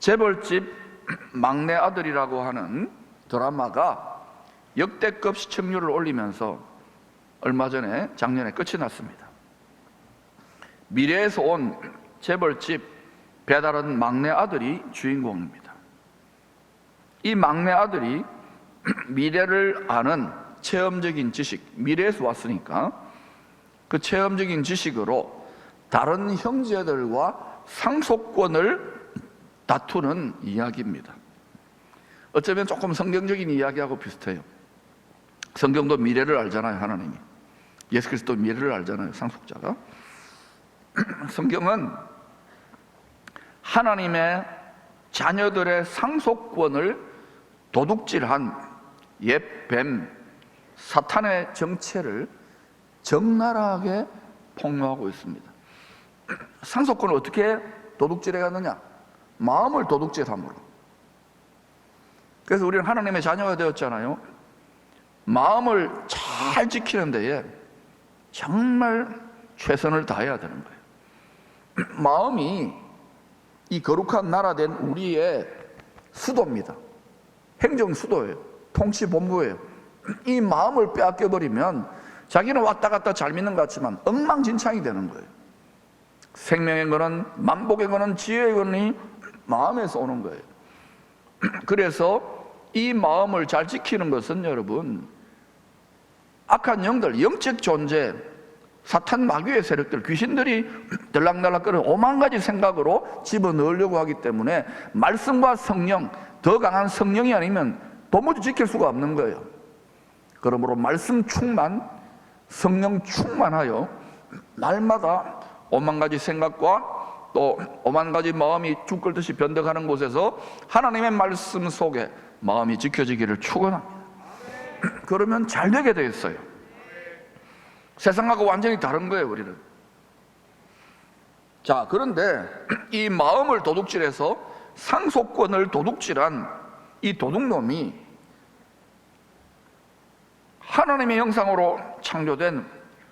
재벌집 막내 아들이라고 하는 드라마가 역대급 시청률을 올리면서 얼마 전에 작년에 끝이 났습니다. 미래에서 온 재벌집 배달원 막내 아들이 주인공입니다. 이 막내 아들이 미래를 아는 체험적인 지식, 미래에서 왔으니까 그 체험적인 지식으로 다른 형제들과 상속권을 다투는 이야기입니다. 어쩌면 조금 성경적인 이야기하고 비슷해요. 성경도 미래를 알잖아요. 하나님이, 예수 그리스도 미래를 알잖아요. 상속자가. 성경은 하나님의 자녀들의 상속권을 도둑질한 옛 뱀 사탄의 정체를 적나라하게 폭로하고 있습니다. 상속권을 어떻게 도둑질해 갔느냐? 마음을 도둑질함으로. 그래서 우리는 하나님의 자녀가 되었잖아요. 마음을 잘 지키는 데에 정말 최선을 다해야 되는 거예요. 마음이 이 거룩한 나라 된 우리의 수도입니다. 행정 수도예요. 통치본부예요. 이 마음을 빼앗겨버리면 자기는 왔다 갔다 잘 믿는 것 같지만 엉망진창이 되는 거예요. 생명의 거는, 만복의 거는, 지혜의 거는 마음에서 오는 거예요. 그래서 이 마음을 잘 지키는 것은 여러분, 악한 영들, 영적 존재, 사탄 마귀의 세력들, 귀신들이 들락날락거리는 오만 가지 생각으로 집어넣으려고 하기 때문에 말씀과 성령, 더 강한 성령이 아니면 도무지 지킬 수가 없는 거예요. 그러므로 말씀 충만, 성령 충만하여 날마다 오만 가지 생각과 또 오만 가지 마음이 죽 끓듯이 변덕하는 곳에서 하나님의 말씀 속에 마음이 지켜지기를 축원합니다. 그러면 잘 되게 되어 있어요. 세상하고 완전히 다른 거예요, 우리는. 자, 그런데 이 마음을 도둑질해서 상속권을 도둑질한 이 도둑놈이 하나님의 형상으로 창조된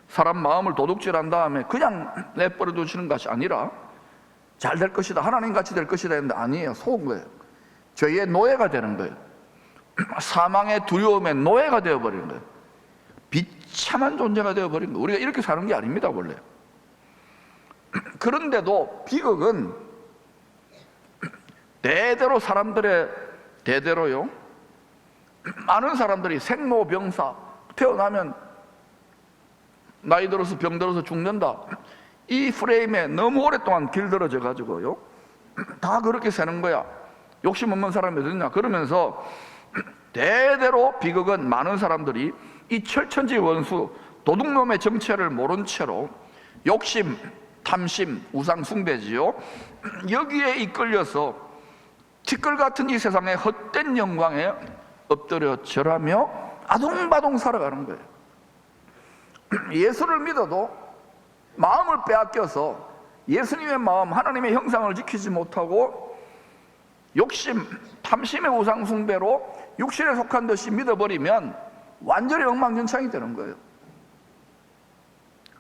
사람 마음을 도둑질한 다음에 그냥 내버려 두시는 것이 아니라 잘 될 것이다, 하나님 같이 될 것이다 했는데 아니에요. 속은 거예요. 죄의 노예가 되는 거예요. 사망의 두려움의 노예가 되어버리는 거예요. 비참한 존재가 되어버린 거예요. 우리가 이렇게 사는 게 아닙니다, 원래. 그런데도 비극은 대대로 사람들의 대대로요, 많은 사람들이 생로병사, 태어나면 나이 들어서 병 들어서 죽는다, 이 프레임에 너무 오랫동안 길들어져 가지고요, 다 그렇게 사는 거야. 욕심 없는 사람이 어딨냐 그러면서 대대로 비극은 많은 사람들이 이 철천지 원수 도둑놈의 정체를 모른 채로 욕심, 탐심, 우상 숭배지요, 여기에 이끌려서 티끌 같은 이 세상의 헛된 영광에 엎드려 절하며 아동바동 살아가는 거예요. 예수를 믿어도 마음을 빼앗겨서 예수님의 마음, 하나님의 형상을 지키지 못하고 욕심, 탐심의 우상 숭배로 육신에 속한 듯이 믿어버리면 완전히 엉망진창이 되는 거예요.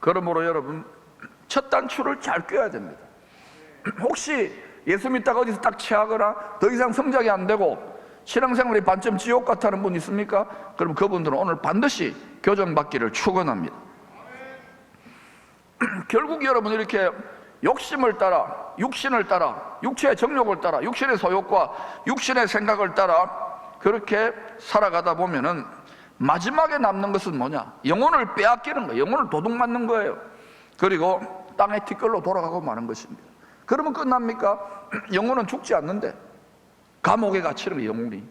그러므로 여러분, 첫 단추를 잘 꿰야 됩니다. 혹시 예수 믿다가 어디서 딱 취하거나 더 이상 성장이 안 되고 신앙생활이 반쯤 지옥 같다는 분 있습니까? 그럼 그분들은 오늘 반드시 교정받기를 축원합니다. 결국 여러분, 이렇게 욕심을 따라, 육신을 따라, 육체의 정욕을 따라, 육신의 소욕과 육신의 생각을 따라 그렇게 살아가다 보면은 마지막에 남는 것은 뭐냐? 영혼을 빼앗기는 거예요. 영혼을 도둑맞는 거예요. 그리고 땅의 티끌로 돌아가고 마는 것입니다. 그러면 끝납니까? 영혼은 죽지 않는데 감옥에 갇히는 거예요. 영혼이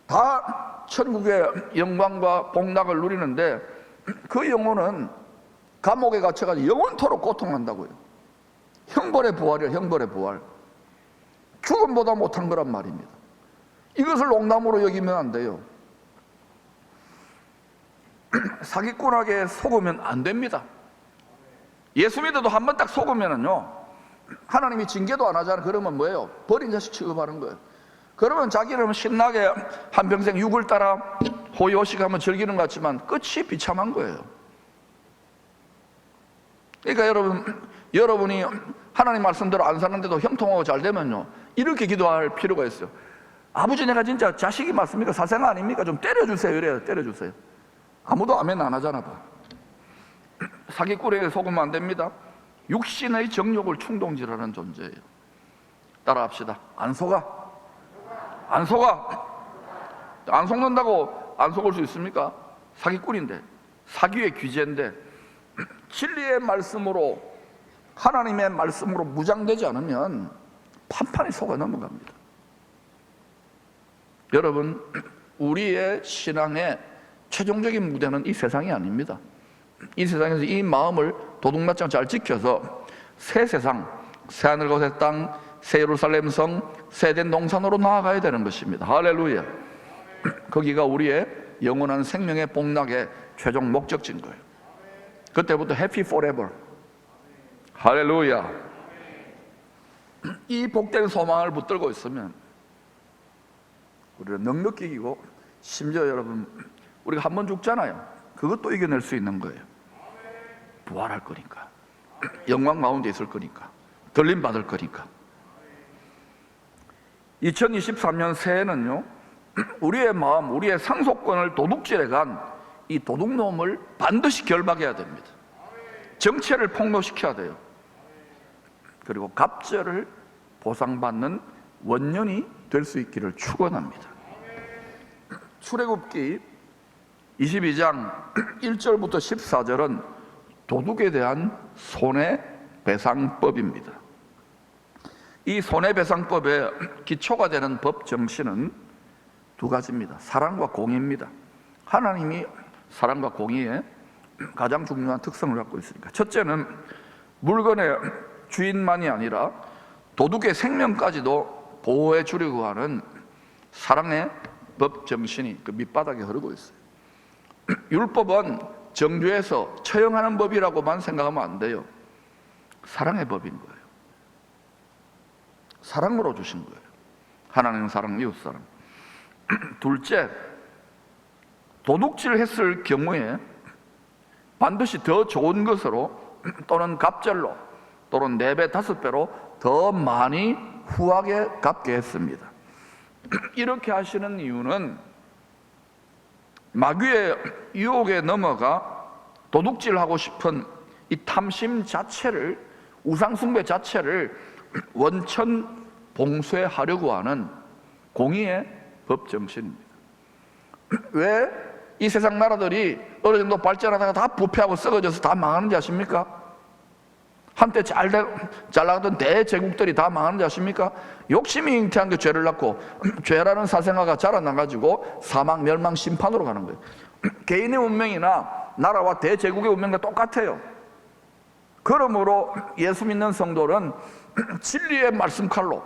다 천국의 영광과 복락을 누리는데 그 영혼은 감옥에 갇혀가지고 영원토록 고통한다고요. 형벌의 부활이에요. 형벌의 부활. 죽음보다 못한 거란 말입니다. 이것을 농담으로 여기면 안 돼요. 사기꾼에게 속으면 안 됩니다. 예수 믿어도 한 번 딱 속으면은요, 하나님이 징계도 안 하잖아요. 그러면 뭐예요? 버린 자식 취급하는 거예요. 그러면 자기는 신나게 한평생 육을 따라 호의호식하면 즐기는 것 같지만 끝이 비참한 거예요. 그러니까 여러분이 하나님 말씀대로 안 사는데도 형통하고 잘 되면요, 이렇게 기도할 필요가 있어요. 아버지, 내가 진짜 자식이 맞습니까? 사생아 아닙니까? 좀 때려주세요. 이래요. 때려주세요. 아무도 아멘 안 하잖아 봐. 사기꾼에게 속으면 안 됩니다. 육신의 정욕을 충동질하는 존재예요. 따라합시다. 안 속아. 안 속아. 안 속는다고 안 속을 수 있습니까? 사기꾼인데, 사기의 귀재인데, 진리의 말씀으로, 하나님의 말씀으로 무장되지 않으면 판판히 속아 넘어갑니다. 여러분, 우리의 신앙의 최종적인 무대는 이 세상이 아닙니다. 이 세상에서 이 마음을 도둑맞짱 잘 지켜서 새 세상, 새 하늘과 새 땅, 새 예루살렘 성, 새된 동산으로 나아가야 되는 것입니다. 할렐루야. 거기가 우리의 영원한 생명의 복락의 최종 목적지인 거예요. 그때부터 해피 포레버. 할렐루야. 이 복된 소망을 붙들고 있으면 우리는 넉넉히 이기고, 심지어 여러분, 우리가 한 번 죽잖아요. 그것도 이겨낼 수 있는 거예요. 부활할 거니까, 영광 가운데 있을 거니까, 들림 받을 거니까. 2023년 새해는요, 우리의 마음, 우리의 상속권을 도둑질해 간 이 도둑놈을 반드시 결박해야 됩니다. 정체를 폭로시켜야 돼요. 그리고 갑절을 보상받는 원년이 될 수 있기를 축원합니다. 출애굽기 22장 1절부터 14절은 도둑에 대한 손해배상법입니다. 이 손해배상법의 기초가 되는 법 정신은 두 가지입니다. 사랑과 공의입니다. 하나님이 사랑과 공의의 가장 중요한 특성을 갖고 있으니까. 첫째는 물건의 주인만이 아니라 도둑의 생명까지도 보호해 주려고 하는 사랑의 법 정신이 그 밑바닥에 흐르고 있어요. 율법은 정죄해서 처형하는 법이라고만 생각하면 안 돼요. 사랑의 법인 거예요. 사랑으로 주신 거예요. 하나님 사랑, 이웃 사랑. 둘째, 도둑질 했을 경우에 반드시 더 좋은 것으로, 또는 갑절로, 또는 4배, 5배로 더 많이 후하게 갚게 했습니다. 이렇게 하시는 이유는 마귀의 유혹에 넘어가 도둑질하고 싶은 이 탐심 자체를, 우상숭배 자체를 원천 봉쇄하려고 하는 공의의 법 정신입니다. 왜 이 세상 나라들이 어느 정도 발전하다가 다 부패하고 썩어져서 다 망하는지 아십니까? 한때 잘 나가던 대제국들이 다 망하는지 아십니까? 욕심이 잉태한 게 죄를 낳고, 죄라는 사생아가 자라나가지고 사망, 멸망, 심판으로 가는 거예요. 개인의 운명이나 나라와 대제국의 운명과 똑같아요. 그러므로 예수 믿는 성도는 진리의 말씀 칼로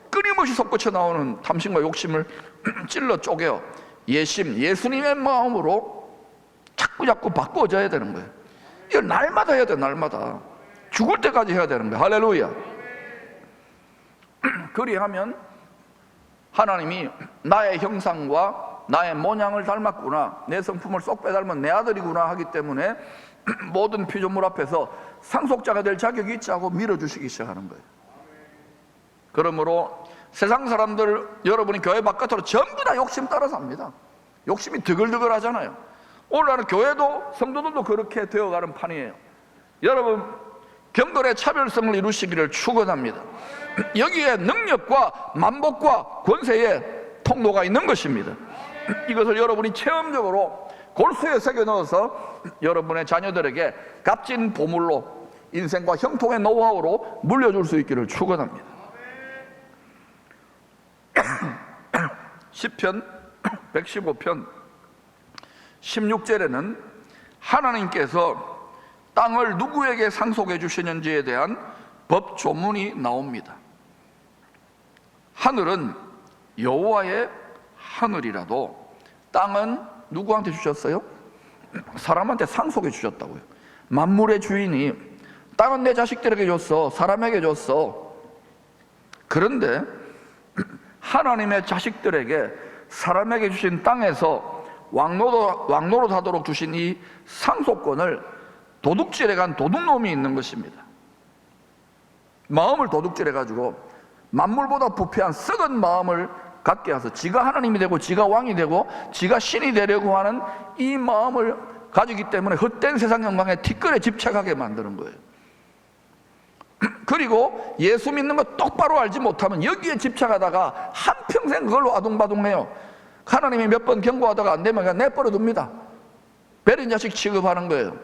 끊임없이 솟구쳐 나오는 탐심과 욕심을 찔러 쪼개어 예수님의 마음으로 자꾸 바꿔줘야 되는 거예요. 이걸 날마다 해야 돼요. 날마다 죽을 때까지 해야 되는 거예요. 할렐루야. 그리하면 하나님이 나의 형상과 나의 모양을 닮았구나, 내 성품을 쏙 빼닮은 내 아들이구나 하기 때문에 모든 피조물 앞에서 상속자가 될 자격이 있지 하고 밀어주시기 시작하는 거예요. 그러므로 세상 사람들, 여러분이 교회 바깥으로 전부 다 욕심 따라 삽니다. 욕심이 드글드글 하잖아요. 오늘날 교회도 성도들도 그렇게 되어가는 판이에요. 여러분, 경건의 차별성을 이루시기를 축원합니다. 여기에 능력과 만복과 권세의 통로가 있는 것입니다. 이것을 여러분이 체험적으로 골수에 새겨 넣어서 여러분의 자녀들에게 값진 보물로, 인생과 형통의 노하우로 물려줄 수 있기를 축원합니다. 시편 115편 16절에는 하나님께서 땅을 누구에게 상속해 주시는지에 대한 법 조문이 나옵니다. 하늘은 여호와의 하늘이라도 땅은 누구한테 주셨어요? 사람한테 상속해 주셨다고요. 만물의 주인이 땅은 내 자식들에게 줬어, 사람에게 줬어. 그런데 하나님의 자식들에게, 사람에게 주신 땅에서 왕노릇 하도록 주신 이 상속권을 도둑질해 간 도둑놈이 있는 것입니다. 마음을 도둑질해가지고 만물보다 부패한 썩은 마음을 갖게 해서 지가 하나님이 되고 지가 왕이 되고 지가 신이 되려고 하는 이 마음을 가지기 때문에 헛된 세상 영광에 티끌에 집착하게 만드는 거예요. 그리고 예수 믿는 거 똑바로 알지 못하면 여기에 집착하다가 한평생 그걸로 아둥바둥해요. 하나님이 몇 번 경고하다가 안 되면 그냥 내버려 둡니다. 베린 자식 취급하는 거예요.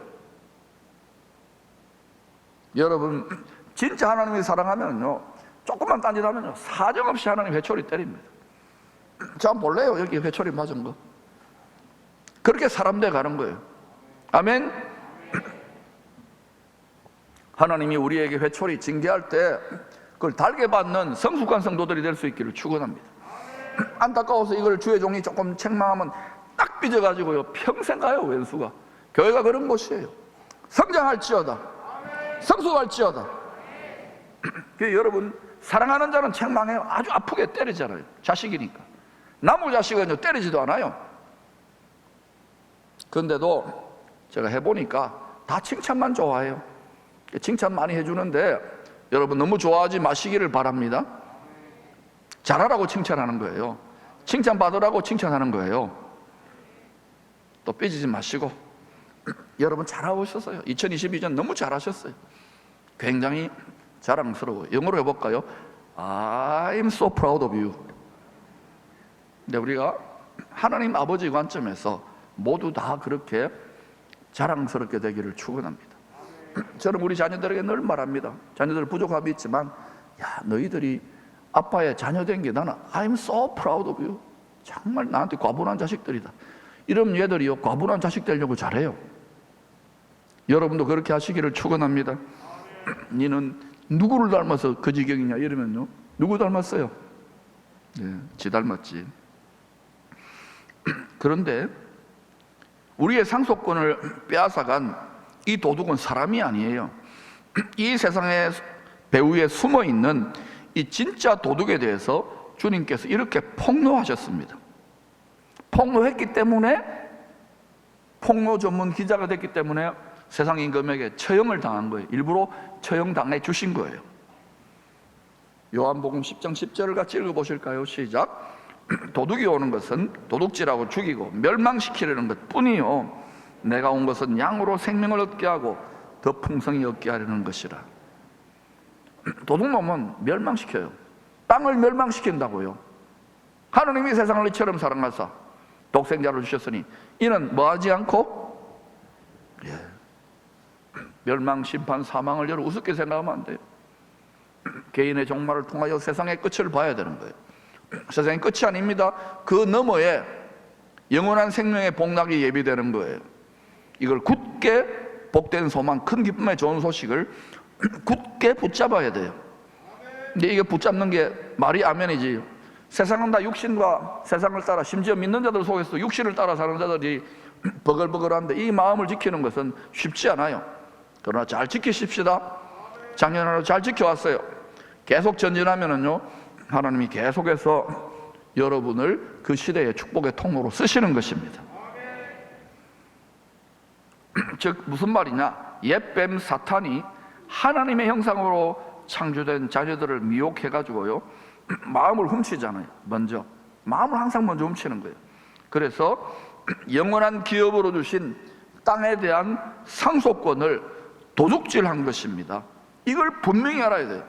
여러분, 진짜 하나님이 사랑하면요, 조금만 딴짓하면요, 사정없이 하나님 회초리 때립니다. 자, 한번 볼래요? 여기 회초리 맞은 거. 그렇게 사람 돼 가는 거예요. 아멘. 하나님이 우리에게 회초리 징계할 때 그걸 달게 받는 성숙한 성도들이 될 수 있기를 축원합니다. 안타까워서 이걸 주의 종이 조금 책망하면 딱 삐져가지고요, 평생 가요, 왼수가. 교회가 그런 곳이에요. 성장할지어다, 성숙할지어다. 여러분, 사랑하는 자는 책망해요. 아주 아프게 때리잖아요. 자식이니까. 나무 자식은요, 때리지도 않아요. 그런데도 제가 해보니까 다 칭찬만 좋아해요. 칭찬 많이 해주는데 여러분, 너무 좋아하지 마시기를 바랍니다. 잘하라고 칭찬하는 거예요. 칭찬 받으라고 칭찬하는 거예요. 또 삐지지 마시고. 여러분, 잘하고 있었어요. 2022년 너무 잘하셨어요. 굉장히 자랑스러워요. 영어로 해볼까요? I'm so proud of you. 근데 우리가 하나님 아버지 관점에서 모두 다 그렇게 자랑스럽게 되기를 축원합니다. 저는 우리 자녀들에게 늘 말합니다. 자녀들 부족함이 있지만, 야, 너희들이 아빠의 자녀된 게 나는 I'm so proud of you. 정말 나한테 과분한 자식들이다. 이런 얘들이요, 과분한 자식 되려고 잘해요. 여러분도 그렇게 하시기를 축원합니다. 니는 누구를 닮아서 그 지경이냐 이러면요, 누구 닮았어요? 네, 지 닮았지. 그런데 우리의 상속권을 빼앗아간 이 도둑은 사람이 아니에요. 이 세상의 배후에 숨어있는 이 진짜 도둑에 대해서 주님께서 이렇게 폭로하셨습니다. 폭로했기 때문에, 폭로 전문 기자가 됐기 때문에 세상 임금에게 처형을 당한 거예요. 일부러 처형당해 주신 거예요. 요한복음 10장 10절을 같이 읽어보실까요? 시작. 도둑이 오는 것은 도둑질하고 죽이고 멸망시키려는 것 뿐이요, 내가 온 것은 양으로 생명을 얻게 하고 더 풍성히 얻게 하려는 것이라. 도둑놈은 멸망시켜요. 땅을 멸망시킨다고요. 하나님이 세상을 이처럼 사랑하사 독생자를 주셨으니 이는 뭐하지 않고, 멸망, 심판, 사망을 여러 우습게 생각하면 안 돼요. 개인의 종말을 통하여 세상의 끝을 봐야 되는 거예요. 세상의 끝이 아닙니다. 그 너머에 영원한 생명의 복락이 예비되는 거예요. 이걸 굳게, 복된 소망, 큰 기쁨의 좋은 소식을 굳게 붙잡아야 돼요. 근데 이게 붙잡는 게 말이 아멘이지. 세상은 다 육신과 세상을 따라, 심지어 믿는 자들 속에서도 육신을 따라 사는 자들이 버글버글한데 이 마음을 지키는 것은 쉽지 않아요. 그러나 잘 지키십시다. 작년 하루 잘 지켜왔어요. 계속 전진하면은요, 하나님이 계속해서 여러분을 그 시대의 축복의 통로로 쓰시는 것입니다. 즉 무슨 말이냐, 옛뱀 사탄이 하나님의 형상으로 창조된 자녀들을 미혹해가지고요, 마음을 훔치잖아요. 먼저 마음을 항상 먼저 훔치는 거예요. 그래서 영원한 기업으로 주신 땅에 대한 상속권을 도둑질한 것입니다. 이걸 분명히 알아야 돼요.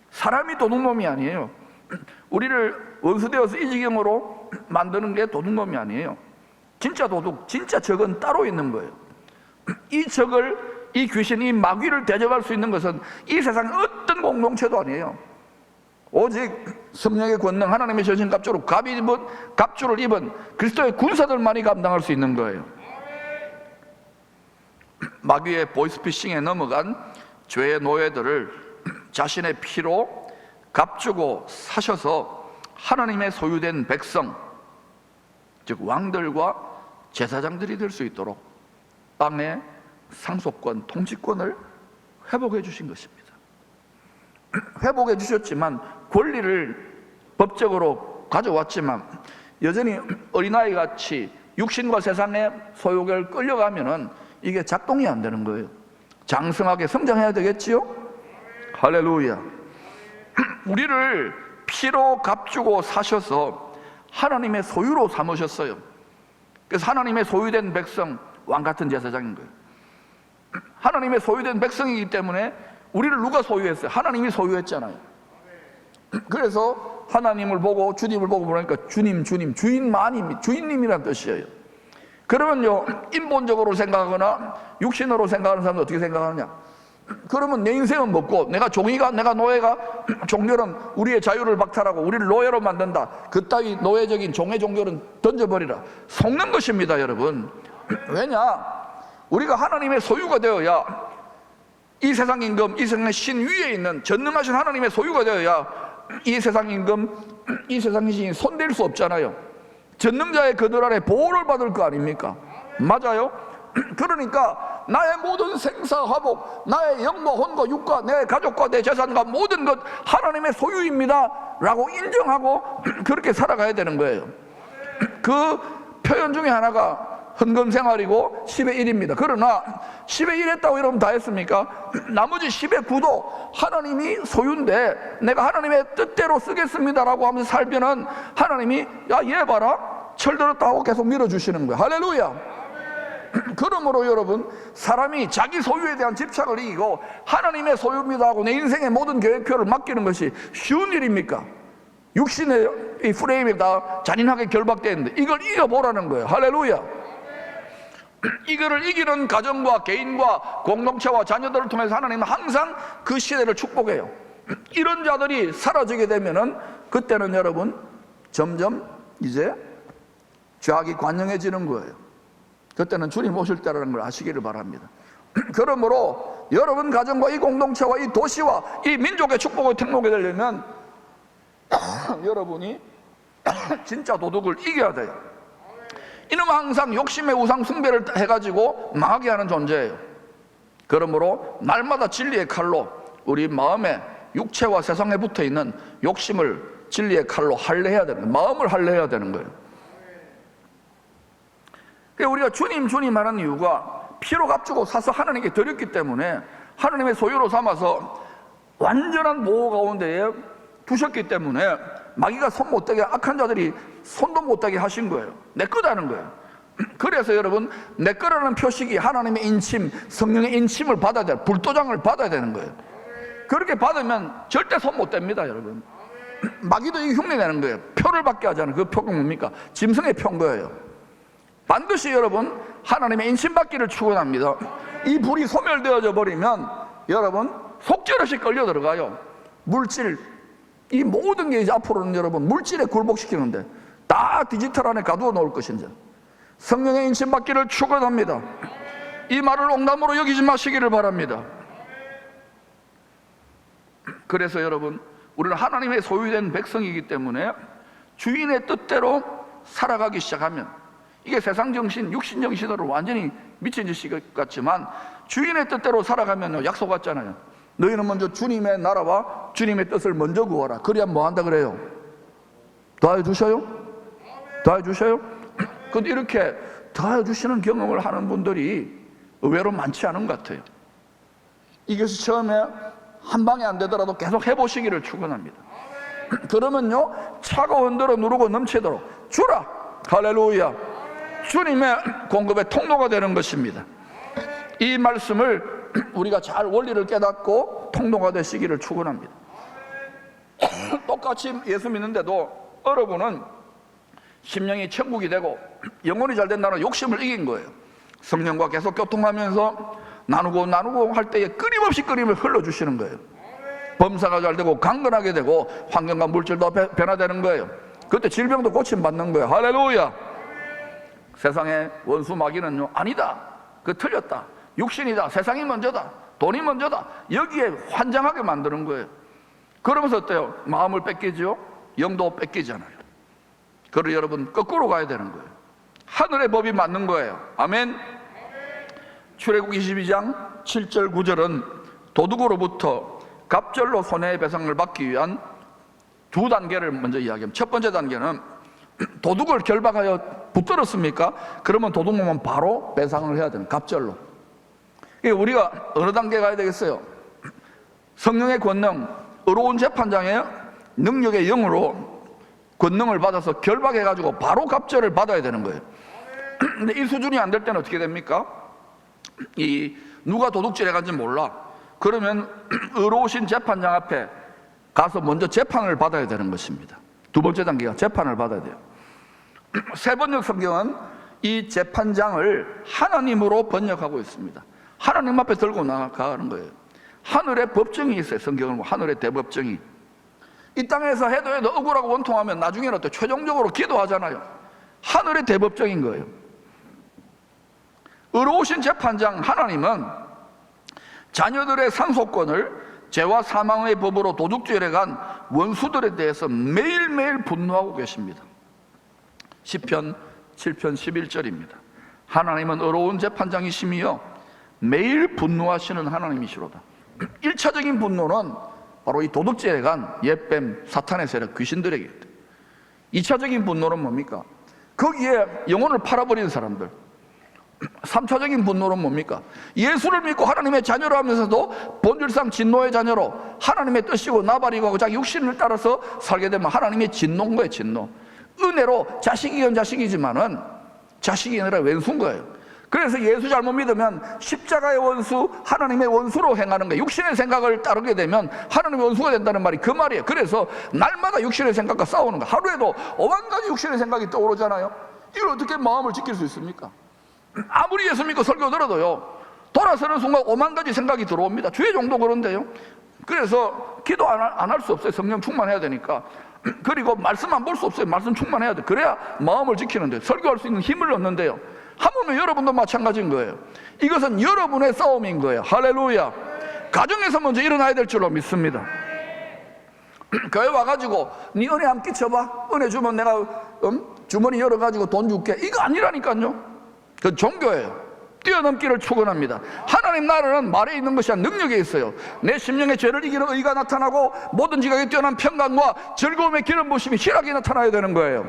사람이 도둑놈이 아니에요. 우리를 원수되어서 이 지경으로 만드는 게 도둑놈이 아니에요. 진짜 도둑, 진짜 적은 따로 있는 거예요. 이 적을, 이 귀신, 이 마귀를 대적할 수 있는 것은 이 세상의 어떤 공동체도 아니에요. 오직 성령의 권능, 하나님의 전신갑주로 갑주를 입은 그리스도의 군사들만이 감당할 수 있는 거예요. 마귀의 보이스피싱에 넘어간 죄의 노예들을 자신의 피로 값주고 사셔서 하나님의 소유된 백성, 즉 왕들과 제사장들이 될 수 있도록 땅의 상속권, 통치권을 회복해 주신 것입니다. 회복해 주셨지만, 권리를 법적으로 가져왔지만 여전히 어린아이 같이 육신과 세상의 소욕을 끌려가면은 이게 작동이 안 되는 거예요. 장성하게 성장해야 되겠지요? 할렐루야. 우리를 피로 값주고 사셔서 하나님의 소유로 삼으셨어요. 그래서 하나님의 소유된 백성, 왕같은 제사장인 거예요. 하나님의 소유된 백성이기 때문에 우리를 누가 소유했어요? 하나님이 소유했잖아요. 그래서 하나님을 보고 주님을 보고 보니까 주님, 주인님이란 뜻이에요. 그러면요, 인본적으로 생각하거나 육신으로 생각하는 사람은 어떻게 생각하느냐? 그러면 내 인생은 먹고 내가 종이가, 내가 노예가, 종교는 우리의 자유를 박탈하고 우리를 노예로 만든다. 그따위 노예적인 종의 종교는 던져버리라. 속는 것입니다, 여러분. 왜냐? 우리가 하나님의 소유가 되어야, 이 세상 임금, 이 세상의 신 위에 있는 전능하신 하나님의 소유가 되어야 이 세상 임금, 이 세상의 신이 손댈 수 없잖아요. 전능자의 그들 아래 보호를 받을 거 아닙니까? 맞아요? 그러니까 나의 모든 생사화복, 나의 영과 혼과 육과 내 가족과 내 재산과 모든 것 하나님의 소유입니다 라고 인정하고 그렇게 살아가야 되는 거예요. 그 표현 중에 하나가 헌금생활이고 10의 1입니다. 그러나 10의 1 했다고 여러분 다 했습니까? 나머지 10의 9도 하나님이 소유인데 내가 하나님의 뜻대로 쓰겠습니다 라고 하면서 살면은 하나님이 야, 얘 봐라, 철들었다 하고 계속 밀어주시는 거예요. 할렐루야. 그러므로 여러분, 사람이 자기 소유에 대한 집착을 이기고 하나님의 소유입니다 하고 내 인생의 모든 계획표를 맡기는 것이 쉬운 일입니까? 육신의 이 프레임이 다 잔인하게 결박되어 있는데 이걸 이겨보라는 거예요. 할렐루야. 이거를 이기는 가정과 개인과 공동체와 자녀들을 통해서 하나님은 항상 그 시대를 축복해요. 이런 자들이 사라지게 되면은 그때는 여러분 점점 이제 죄악이 관영해지는 거예요. 그때는 주님 오실 때라는 걸 아시기를 바랍니다. 그러므로 여러분 가정과 이 공동체와 이 도시와 이 민족의 축복을 택록해 되려면 여러분이 진짜 도덕을 이겨야 돼요. 이놈은 항상 욕심의 우상 숭배를 해가지고 망하게 하는 존재예요. 그러므로 날마다 진리의 칼로 우리 마음에 육체와 세상에 붙어있는 욕심을 진리의 칼로 할례해야 되는 거예요. 마음을 할례해야 되는 거예요. 우리가 주님 하는 이유가 피로 값주고 사서 하나님께 드렸기 때문에 하나님의 소유로 삼아서 완전한 보호 가운데에 두셨기 때문에 마귀가 손 못대게, 악한 자들이 손도 못대게 하신 거예요. 내 거다는 거예요. 그래서 여러분, 내 거라는 표식이 하나님의 인침, 성령의 인침을 받아야 돼요. 불도장을 받아야 되는 거예요. 그렇게 받으면 절대 손 못 댑니다, 여러분. 마귀도 이게 흉내내는 거예요. 표를 받게 하잖아요. 그 표가 뭡니까? 짐승의 표인 거예요. 반드시 여러분 하나님의 인침받기를 축원합니다. 이 불이 소멸되어져 버리면 여러분 속절없이 끌려 들어가요. 물질, 이 모든 게 이제 앞으로는 여러분 물질에 굴복시키는데 다 디지털 안에 가두어 놓을 것인지 성령의 인침받기를 축원합니다. 이 말을 농담으로 여기지 마시기를 바랍니다. 그래서 여러분, 우리는 하나님의 소유된 백성이기 때문에 주인의 뜻대로 살아가기 시작하면, 이게 세상 정신, 육신 정신으로 완전히 미친 짓 같지만 주인의 뜻대로 살아가면 약속 같잖아요. 너희는 먼저 주님의 나라와 주님의 뜻을 먼저 구하라. 그래야 뭐 한다 그래요? 더해주셔요? 더해주셔요? 근데 이렇게 더해주시는 경험을 하는 분들이 의외로 많지 않은 것 같아요. 이것이 처음에 한 방에 안 되더라도 계속 해보시기를 축원합니다. 그러면요, 차가 흔들어 누르고 넘치도록 주라. 할렐루야. 주님의 공급의 통로가 되는 것입니다. 이 말씀을 우리가 잘 원리를 깨닫고 통로가 되시기를 축원합니다. 똑같이 예수 믿는데도 여러분은 심령이 천국이 되고 영혼이 잘 된다는 욕심을 이긴 거예요. 성령과 계속 교통하면서 나누고 할 때에 끊임없이 끓임을 흘러주시는 거예요. 범사가 잘 되고 강건하게 되고 환경과 물질도 변화되는 거예요. 그때 질병도 고침받는 거예요. 할렐루야. 세상의 원수 마귀는요, 아니다, 그 틀렸다, 육신이다, 세상이 먼저다, 돈이 먼저다, 여기에 환장하게 만드는 거예요. 그러면서 어때요? 마음을 뺏기죠, 영도 뺏기잖아요. 그래서 여러분 거꾸로 가야 되는 거예요. 하늘의 법이 맞는 거예요. 아멘. 출애굽 22장 7절 9절은 도둑으로부터 갑절로 손해배상을 받기 위한 두 단계를 먼저 이야기합니다. 첫 번째 단계는 도둑을 결박하여 붙들었습니까? 그러면 도둑놈은 바로 배상을 해야 되는, 갑절로. 우리가 어느 단계 가야 되겠어요? 성령의 권능, 의로운 재판장의 능력의 영으로 권능을 받아서 결박해가지고 바로 갑절을 받아야 되는 거예요. 근데 이 수준이 안 될 때는 어떻게 됩니까? 누가 도둑질해 간지 몰라. 그러면 의로우신 재판장 앞에 가서 먼저 재판을 받아야 되는 것입니다. 두 번째 단계가 재판을 받아야 돼요. 세 번역 성경은 이 재판장을 하나님으로 번역하고 있습니다. 하나님 앞에 들고 나가는 거예요. 하늘의 법정이 있어요. 성경은 하늘의 대법정이. 이 땅에서 해도 억울하고 원통하면 나중에는 또 최종적으로 기도하잖아요. 하늘의 대법정인 거예요. 의로우신 재판장 하나님은 자녀들의 상속권을 죄와 사망의 법으로 도둑질해 간 원수들에 대해서 매일매일 분노하고 계십니다. 시편 7편 11절입니다. 하나님은 의로운 재판장이시며 매일 분노하시는 하나님이시로다. 1차적인 분노는 바로 이 도둑질에 간 옛뱀 사탄의 세력 귀신들에게 있다. 2차적인 분노는 뭡니까? 거기에 영혼을 팔아버린 사람들. 3차적인 분노는 뭡니까? 예수를 믿고 하나님의 자녀로 하면서도 본질상 진노의 자녀로 하나님의 뜻이고 나발이고 하고 자기 육신을 따라서 살게 되면 하나님의 진노인 거예요. 진노. 은혜로 자식이건 자식이지만은 자식이 아니라 왼수인 거예요. 그래서 예수 잘못 믿으면 십자가의 원수, 하나님의 원수로 행하는 거예요. 육신의 생각을 따르게 되면 하나님의 원수가 된다는 말이 그 말이에요. 그래서 날마다 육신의 생각과 싸우는 거예요. 하루에도 5만 가지 육신의 생각이 떠오르잖아요. 이걸 어떻게 마음을 지킬 수 있습니까? 아무리 예수 믿고 설교 들어도요, 돌아서는 순간 5만 가지 생각이 들어옵니다. 주의 종도 그런데요. 그래서 기도 안 할 수 없어요. 성령 충만해야 되니까. 그리고 말씀 안 볼 수 없어요. 말씀 충만해야 돼. 그래야 마음을 지키는데, 설교할 수 있는 힘을 얻는데요. 하물며 여러분도 마찬가지인 거예요. 이것은 여러분의 싸움인 거예요. 할렐루야. 가정에서 먼저 일어나야 될 줄로 믿습니다. 교회 와가지고 네 은혜 한 끼쳐봐, 은혜 주면 내가 주머니 열어가지고 돈 줄게, 이거 아니라니까요. 그건 종교예요. 뛰어넘기를 축원합니다. 하나님 나라는 말에 있는 것이 아니라 능력에 있어요. 내 심령의 죄를 이기는 의가 나타나고 모든 지각에 뛰어난 평강과 즐거움의 기름 부심이 희락이 나타나야 되는 거예요.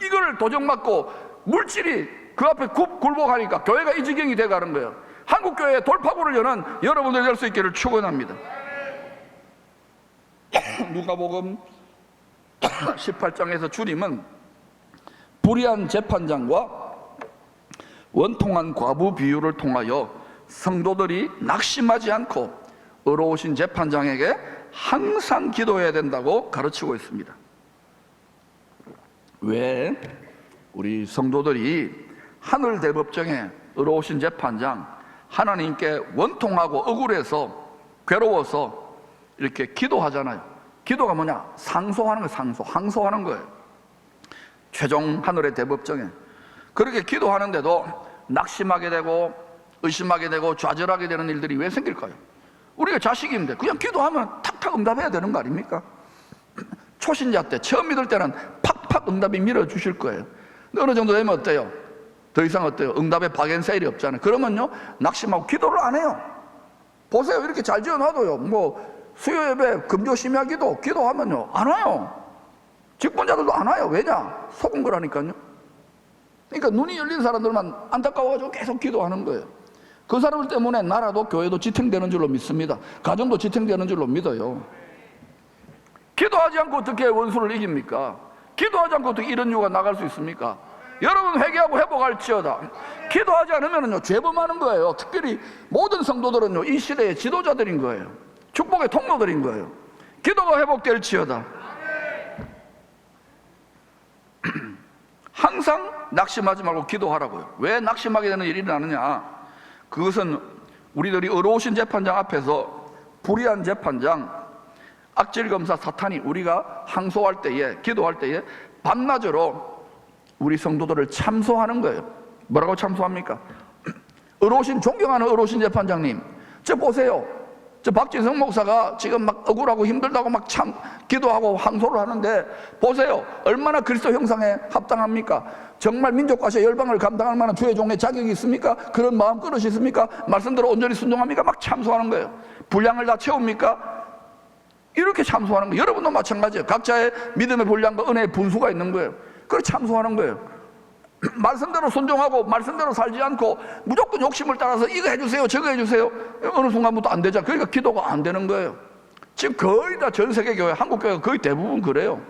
이걸 도적맞고 물질이 그 앞에 굴복하니까 교회가 이 지경이 돼가는 거예요. 한국교회의 돌파구를 여는 여러분들 될 수 있기를 축원합니다. 누가복음 18장에서 주님은 불의한 재판장과 원통한 과부 비유를 통하여 성도들이 낙심하지 않고 의로우신 재판장에게 항상 기도해야 된다고 가르치고 있습니다. 왜 우리 성도들이 하늘 대법정에 의로우신 재판장 하나님께 원통하고 억울해서 괴로워서 이렇게 기도하잖아요. 기도가 뭐냐? 상소하는 거예요. 항소하는 거예요. 최종 하늘의 대법정에 그렇게 기도하는데도 낙심하게 되고 의심하게 되고 좌절하게 되는 일들이 왜 생길까요? 우리가 자식인데 그냥 기도하면 탁탁 응답해야 되는 거 아닙니까? 초신자 때 처음 믿을 때는 팍팍 응답이 밀어주실 거예요. 근데 어느 정도 되면 어때요? 더 이상 어때요? 응답에 박앤세일이 없잖아요. 그러면요 낙심하고 기도를 안 해요. 보세요, 이렇게 잘 지어놔도요, 뭐 수요 예배 금요 심야 기도하면요 안 와요. 직분자들도 안 와요. 왜냐? 속은 거라니까요. 그러니까 눈이 열린 사람들만 안타까워가지고 계속 기도하는 거예요. 그 사람들 때문에 나라도 교회도 지탱되는 줄로 믿습니다. 가정도 지탱되는 줄로 믿어요. 기도하지 않고 어떻게 원수를 이깁니까? 기도하지 않고 어떻게 이런 유가 나갈 수 있습니까? 여러분 회개하고 회복할지어다. 기도하지 않으면요 죄범하는 거예요. 특별히 모든 성도들은요 이 시대의 지도자들인 거예요. 축복의 통로들인 거예요. 기도가 회복될지어다. 항상 낙심하지 말고 기도하라고요. 왜 낙심하게 되는 일이 일어나느냐? 그것은 우리들이 의로우신 재판장 앞에서 불의한 재판장, 악질검사 사탄이 우리가 항소할 때에, 기도할 때에 밤낮으로 우리 성도들을 참소하는 거예요. 뭐라고 참소합니까? 의로우신, 존경하는 의로우신 재판장님, 저 보세요. 저 박진성 목사가 지금 막 억울하고 힘들다고 막 참 기도하고 항소를 하는데 보세요. 얼마나 그리스도 형상에 합당합니까? 정말 민족과시의 열방을 감당할 만한 주의 종의 자격이 있습니까? 그런 마음 그릇이 있습니까? 말씀대로 온전히 순종합니까? 막 참소하는 거예요. 분량을 다 채웁니까? 이렇게 참소하는 거예요. 여러분도 마찬가지예요. 각자의 믿음의 분량과 은혜의 분수가 있는 거예요. 그걸 참소하는 거예요. 말씀대로 순종하고 말씀대로 살지 않고 무조건 욕심을 따라서 이거 해주세요 저거 해주세요, 어느 순간부터 안 되잖아. 그러니까 기도가 안 되는 거예요. 지금 거의 다 전 세계 교회, 한국 교회가 거의 대부분 그래요.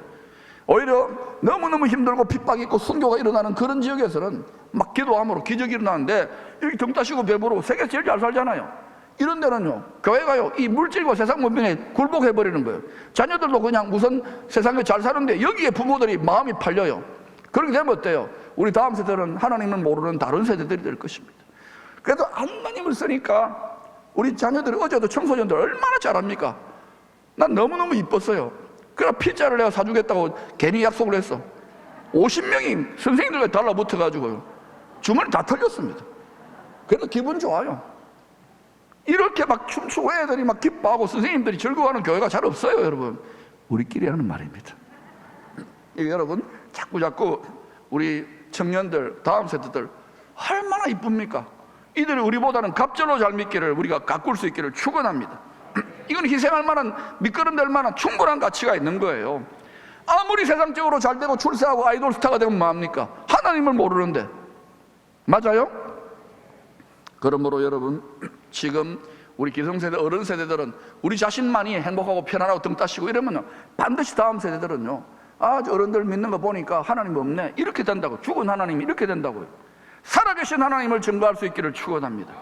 오히려 너무너무 힘들고 핍박이 있고 순교가 일어나는 그런 지역에서는 막 기도함으로 기적이 일어나는데, 이렇게 등 따시고 배부르고 세계에서 제일 잘 살잖아요. 이런 데는요, 교회가요, 이 물질과 세상 문명에 굴복해버리는 거예요. 자녀들도 그냥 우선 세상에 잘 사는데 여기에 부모들이 마음이 팔려요. 그렇게 되면 어때요? 우리 다음 세대는 하나님을 모르는 다른 세대들이 될 것입니다. 그래도 하나님을 쓰니까 우리 자녀들이, 어제도 청소년들 얼마나 잘합니까? 난 너무너무 이뻤어요. 그래서 피자를 내가 사주겠다고 괜히 약속을 했어. 50명이 선생님들과 달라붙어가지고요, 주머니 다 털렸습니다. 그래도 기분 좋아요. 이렇게 막 춤추고 애들이 막 기뻐하고 선생님들이 즐거워하는 교회가 잘 없어요, 여러분. 우리끼리 하는 말입니다. 여러분, 자꾸 우리 청년들, 다음 세대들 얼마나 이쁩니까? 이들이 우리보다는 갑절로 잘 믿기를, 우리가 가꿀 수 있기를 축원합니다. 이건 희생할 만한, 밑거름될 만한 충분한 가치가 있는 거예요. 아무리 세상적으로 잘 되고 출세하고 아이돌 스타가 되면 뭐합니까? 하나님을 모르는데. 맞아요? 그러므로 여러분, 지금 우리 기성세대, 어른 세대들은 우리 자신만이 행복하고 편안하고 등 따시고 이러면 반드시 다음 세대들은요, 아, 저 어른들 믿는 거 보니까 하나님 없네, 이렇게 된다고. 죽은 하나님이 이렇게 된다고요. 살아계신 하나님을 증거할 수 있기를 축원합니다.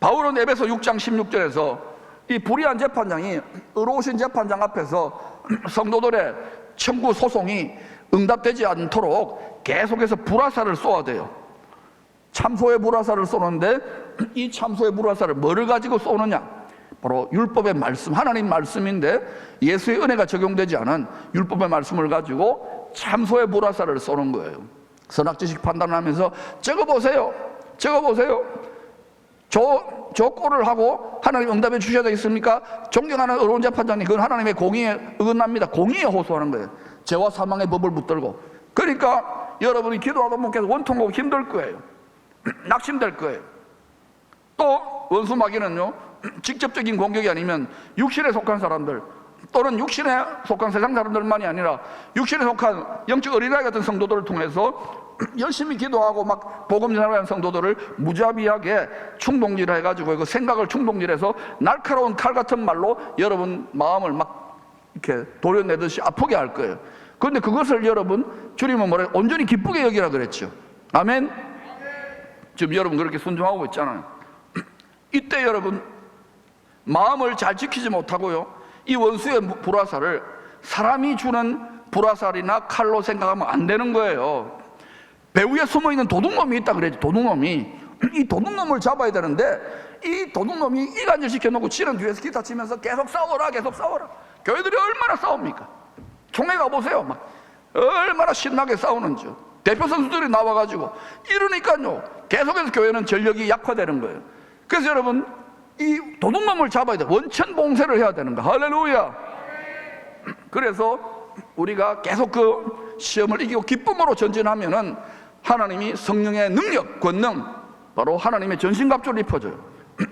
바울은 에베소 6장 16절에서 이 불의한 재판장이, 의로우신 재판장 앞에서 성도들의 청구 소송이 응답되지 않도록 계속해서 불화살을 쏘아대요. 참소의 불화살을 쏘는데, 이 참소의 불화살을 뭐를 가지고 쏘느냐? 바로 율법의 말씀, 하나님 말씀인데 예수의 은혜가 적용되지 않은 율법의 말씀을 가지고 참소의 불화살을 쏘는 거예요. 선악지식 판단하면서 적어보세요, 적어보세요. 저 꼴을 하고 하나님 응답해 주셔야 되겠습니까? 존경하는 의로운 재판장님, 그건 하나님의 공의에 어긋납니다. 공의에 호소하는 거예요. 죄와 사망의 법을 붙들고. 그러니까 여러분이 기도하다 보면 계속 원통하고 힘들 거예요. 낙심될 거예요. 또 원수 마귀는요, 직접적인 공격이 아니면 육신에 속한 사람들, 또는 육신에 속한 세상 사람들만이 아니라 육신에 속한 영적 어린아이 같은 성도들을 통해서 열심히 기도하고 막 복음 전하는 성도들을 무자비하게 충동질을 해가지고, 그 생각을 충동질해서 날카로운 칼 같은 말로 여러분 마음을 막 이렇게 도려내듯이 아프게 할 거예요. 그런데 그것을 여러분, 주님은 뭐래? 온전히 기쁘게 여기라 그랬죠. 아멘. 지금 여러분 그렇게 순종하고 있잖아요. 이때 여러분, 마음을 잘 지키지 못하고요, 이 원수의 불화살을 사람이 주는 불화살이나 칼로 생각하면 안 되는 거예요. 배후에 숨어있는 도둑놈이 있다 그랬지. 도둑놈이, 이 도둑놈을 잡아야 되는데, 이 도둑놈이 이간질 시켜놓고 지는 뒤에서 기타 치면서 계속 싸워라, 계속 싸워라. 교회들이 얼마나 싸웁니까? 총회 가보세요. 막 얼마나 신나게 싸우는지. 대표 선수들이 나와가지고 이러니까요, 계속해서 교회는 전력이 약화되는 거예요. 그래서 여러분, 이 도둑놈을 잡아야 돼. 원천봉쇄를 해야 되는 거. 할렐루야. 그래서 우리가 계속 그 시험을 이기고 기쁨으로 전진하면은 하나님이 성령의 능력, 권능, 바로 하나님의 전신갑주를 입혀줘요.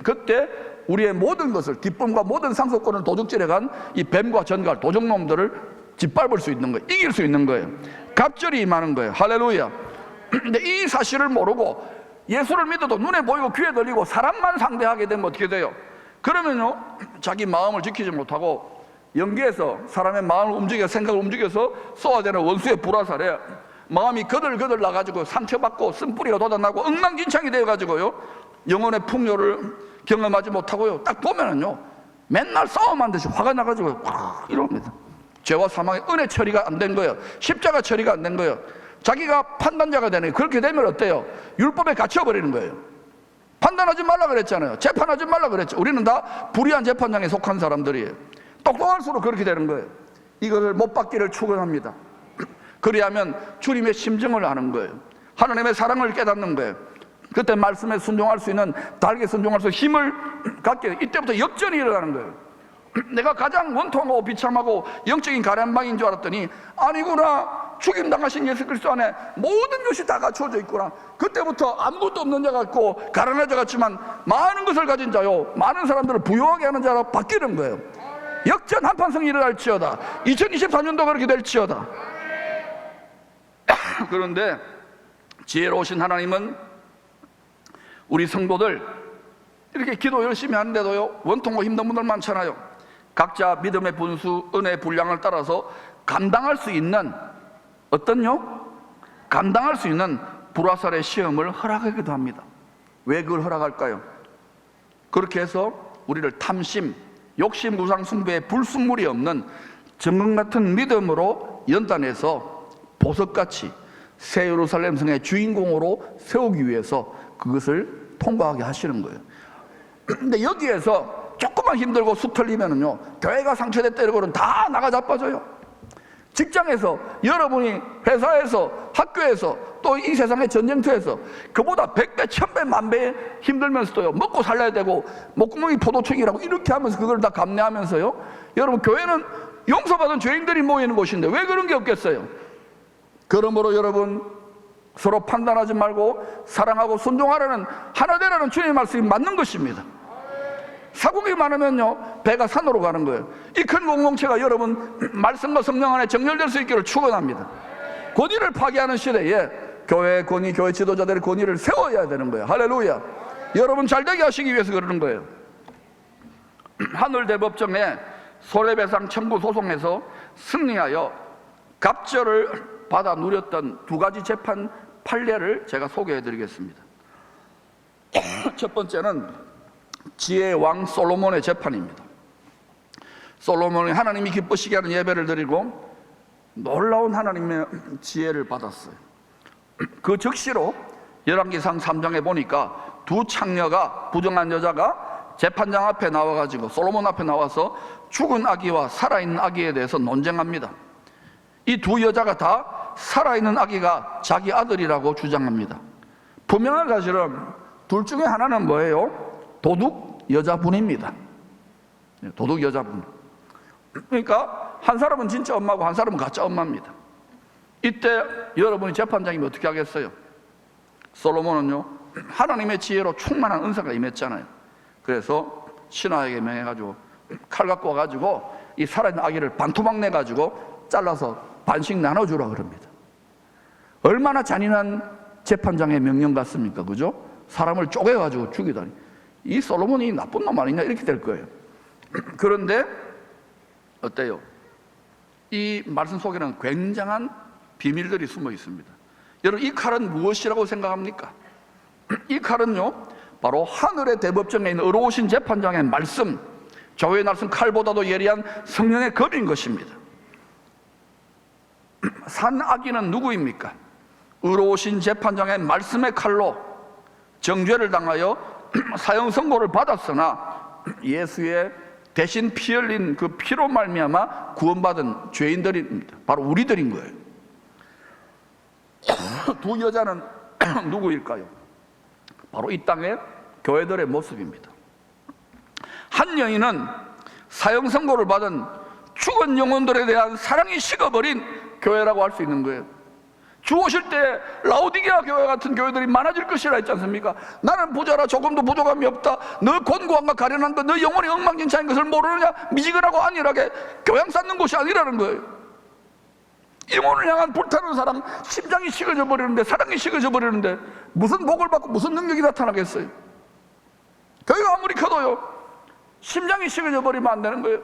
그때 우리의 모든 것을, 기쁨과 모든 상속권을 도둑질해간 이 뱀과 전갈, 도적놈들을 짓밟을 수 있는 거예요. 이길 수 있는 거예요. 갑절이 임하는 거예요. 할렐루야. 근데 이 사실을 모르고 예수를 믿어도 눈에 보이고 귀에 들리고 사람만 상대하게 되면 어떻게 돼요? 그러면요, 자기 마음을 지키지 못하고 연기해서 사람의 마음을 움직여, 생각을 움직여서 쏘아대는 원수의 불화살에 마음이 거들거들 나가지고 상처받고 쓴뿌리가 돋아나고 엉망진창이 되어가지고요, 영혼의 풍요를 경험하지 못하고요, 딱 보면은요, 맨날 싸움한 듯이 화가 나가지고 이럽니다. 죄와 사망의 은혜 처리가 안 된 거예요. 십자가 처리가 안 된 거예요. 자기가 판단자가 되는 거예요. 그렇게 되면 어때요? 율법에 갇혀버리는 거예요. 판단하지 말라 그랬잖아요. 재판하지 말라 그랬죠. 우리는 다 불의한 재판장에 속한 사람들이에요. 똑똑할수록 그렇게 되는 거예요. 이것을 못 받기를 축원합니다. 그리하면 주님의 심정을 아는 거예요. 하나님의 사랑을 깨닫는 거예요. 그때 말씀에 순종할 수 있는, 달게 순종할 수 있는 힘을 갖게 돼요. 이때부터 역전이 일어나는 거예요. 내가 가장 원통하고 비참하고 영적인 가련방인 줄 알았더니 아니구나, 죽임당하신 예수 그리스도 안에 모든 것이 다 갖추어져 있구나. 그때부터 아무것도 없는 자 같고 가난한 자 같지만 많은 것을 가진 자요, 많은 사람들을 부유하게 하는 자로 바뀌는 거예요. 역전 한판성이 일어날지어다. 2024년도 그렇게 될지어다. 그런데 지혜로우신 하나님은 우리 성도들 이렇게 기도 열심히 하는데도요, 원통고 힘든 분들 많잖아요. 각자 믿음의 분수, 은혜의 분량을 따라서 감당할 수 있는 감당할 수 있는 불화살의 시험을 허락하기도 합니다. 왜 그걸 허락할까요? 그렇게 해서 우리를 탐심, 욕심, 우상 숭배의 불순물이 없는 정금 같은 믿음으로 연단해서 보석같이 새 예루살렘 성의 주인공으로 세우기 위해서 그것을 통과하게 하시는 거예요. 근데 여기에서 조금만 힘들고 수틀리면은요, 교회가 상처됐다 이러고는 다 나가 자빠져요. 직장에서, 여러분이 회사에서, 학교에서, 또 이 세상의 전쟁터에서 그보다 100배, 1000배, 만배 힘들면서도요, 먹고 살려야 되고 목구멍이 포도청이라고 이렇게 하면서 그걸 다 감내하면서요, 여러분, 교회는 용서받은 죄인들이 모이는 곳인데 왜 그런 게 없겠어요? 그러므로 여러분, 서로 판단하지 말고 사랑하고 순종하라는, 하나 되라는 주님의 말씀이 맞는 것입니다. 사국이 많으면요, 배가 산으로 가는 거예요. 이 큰 공동체가 여러분 말씀과 성령 안에 정렬될 수 있기를 축원합니다. 권위를 파괴하는 시대에 교회의 권위, 교회 지도자들의 권위를 세워야 되는 거예요. 할렐루야. 여러분 잘되게 하시기 위해서 그러는 거예요. 하늘 대법정에 손해배상 청구 소송에서 승리하여 갑절을 받아 누렸던 두 가지 재판 판례를 제가 소개해 드리겠습니다. 첫 번째는 지혜의 왕 솔로몬의 재판입니다. 솔로몬이 하나님이 기쁘시게 하는 예배를 드리고 놀라운 하나님의 지혜를 받았어요. 그 즉시로 열왕기상 3장에 보니까 두 창녀가, 부정한 여자가 재판장 앞에 나와가지고, 솔로몬 앞에 나와서 죽은 아기와 살아있는 아기에 대해서 논쟁합니다. 이 두 여자가 다 살아있는 아기가 자기 아들이라고 주장합니다. 분명한 사실은 둘 중에 하나는 뭐예요? 도둑 여자분입니다. 도둑 여자분. 그러니까 한 사람은 진짜 엄마고 한 사람은 가짜 엄마입니다. 이때 여러분이 재판장이면 어떻게 하겠어요? 솔로몬은요, 하나님의 지혜로 충만한 은사가 임했잖아요. 그래서 신하에게 명해가지고 칼 갖고 와가지고 이 살아있는 아기를 반토막 내가지고 잘라서 반씩 나눠주라 그럽니다. 얼마나 잔인한 재판장의 명령 같습니까? 그죠? 사람을 쪼개가지고 죽이다니. 이 솔로몬이 나쁜 놈 아니냐 이렇게 될 거예요. 그런데 어때요? 이 말씀 속에는 굉장한 비밀들이 숨어 있습니다. 여러분, 이 칼은 무엇이라고 생각합니까? 이 칼은요, 바로 하늘의 대법정에 있는 의로우신 재판장의 말씀, 저의 날선 칼보다도 예리한 성령의 검인 것입니다. 산 아기는 누구입니까? 의로우신 재판장의 말씀의 칼로 정죄를 당하여 사형 선고를 받았으나 예수의 대신 피 흘린 그 피로 말미암아 구원받은 죄인들입니다. 바로 우리들인 거예요. 두 여자는 누구일까요? 바로 이 땅의 교회들의 모습입니다. 한 여인은 사형 선고를 받은 죽은 영혼들에 대한 사랑이 식어버린 교회라고 할 수 있는 거예요. 주 오실 때 라오디게아 교회 같은 교회들이 많아질 것이라 했지 않습니까? 나는 부자라 조금도 부족함이 없다, 너 곤고함과 가련한 것, 너 영혼이 엉망진창인 것을 모르느냐, 미지근하고 안일하게 교양 쌓는 곳이 아니라는 거예요. 영혼을 향한 불타는 사랑, 심장이 식어져 버리는데, 사랑이 식어져 버리는데 무슨 복을 받고 무슨 능력이 나타나겠어요? 교회가 아무리 커도요, 심장이 식어져 버리면 안 되는 거예요.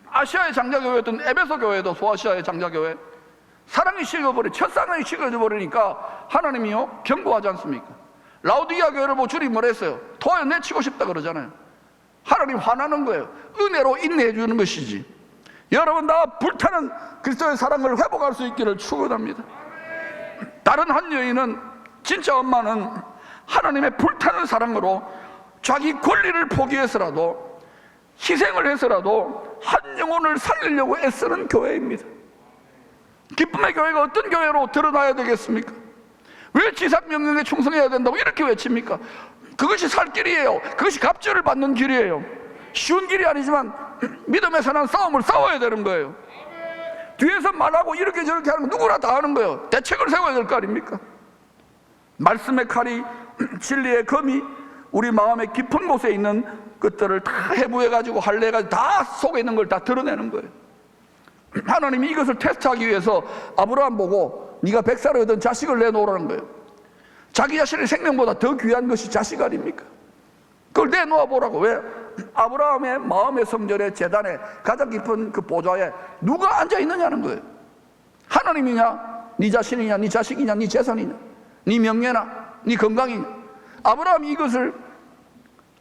아시아의 장자교회였던 에베소 교회도, 소아시아의 장자교회, 사랑이 식어버려, 첫사랑이 식어져 버리니까 하나님이요 경고하지 않습니까? 라오디게아 교회를 보고 주님 뭐랬어요? 도에 내치고 싶다 그러잖아요. 하나님 화나는 거예요. 은혜로 인내해 주는 것이지. 여러분 다 불타는 그리스도의 사랑을 회복할 수 있기를 축원합니다. 다른 한 여인은, 진짜 엄마는 하나님의 불타는 사랑으로 자기 권리를 포기해서라도, 희생을 해서라도 한 영혼을 살리려고 애쓰는 교회입니다. 기쁨의 교회가 어떤 교회로 드러나야 되겠습니까? 왜 지상명령에 충성해야 된다고 이렇게 외칩니까? 그것이 살 길이에요. 그것이 갑절을 받는 길이에요. 쉬운 길이 아니지만 믿음의 선한 싸움을 싸워야 되는 거예요. 뒤에서 말하고 이렇게 저렇게 하는 거 누구나 다 하는 거예요. 대책을 세워야 될 거 아닙니까? 말씀의 칼이, 진리의 검이 우리 마음의 깊은 곳에 있는 것들을 다 해부해가지고 할례해가지고 다 속에 있는 걸 다 드러내는 거예요. 하나님이 이것을 테스트하기 위해서 아브라함 보고 네가 100살에 얻은 자식을 내놓으라는 거예요. 자기 자신의 생명보다 더 귀한 것이 자식 아닙니까? 그걸 내놓아 보라고. 왜? 아브라함의 마음의 성전의 제단에 가장 깊은 그 보좌에 누가 앉아 있느냐는 거예요. 하나님이냐, 네 자신이냐, 네 자식이냐, 네 재산이냐, 네 명예나 네 건강이냐. 아브라함이 이것을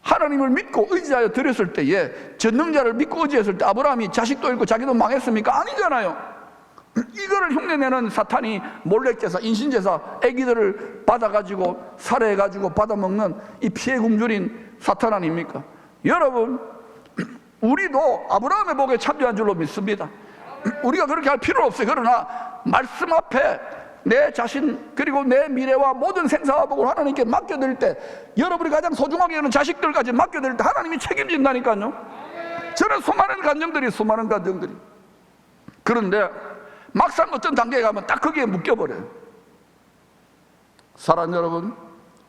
하나님을 믿고 의지하여 드렸을 때에, 전능자를 믿고 의지했을 때 아브라함이 자식도 잃고 자기도 망했습니까? 아니잖아요. 이거를 흉내내는 사탄이 몰래제사, 인신제사, 애기들을 받아가지고 살해해가지고 받아먹는 이 피해 굶주린 사탄 아닙니까? 여러분, 우리도 아브라함의 복에 참여한 줄로 믿습니다. 우리가 그렇게 할 필요는 없어요. 그러나 말씀 앞에 내 자신 그리고 내 미래와 모든 생사와 복을 하나님께 맡겨드릴 때, 여러분이 가장 소중하게 여기는 자식들까지 맡겨드릴 때 하나님이 책임진다니까요. 저는 수많은 가정들이 그런데 막상 어떤 단계에 가면 딱 거기에 묶여버려요. 사랑하는 여러분,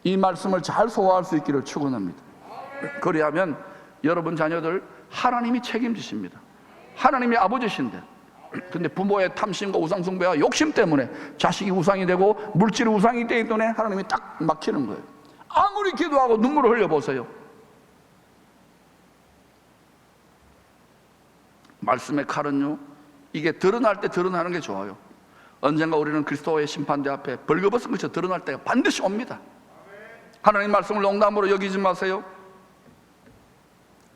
이 말씀을 잘 소화할 수 있기를 축원합니다. 그리하면 여러분 자녀들 하나님이 책임지십니다. 하나님이 아버지신데, 근데 부모의 탐심과 우상숭배와 욕심 때문에 자식이 우상이 되고 물질이 우상이 되기 때문에 하나님이 딱 막히는 거예요. 아무리 기도하고 눈물을 흘려보세요. 말씀의 칼은요, 이게 드러날 때 드러나는 게 좋아요. 언젠가 우리는 그리스도의 심판대 앞에 벌거벗은 것이 드러날 때가 반드시 옵니다. 하나님 말씀을 농담으로 여기지 마세요.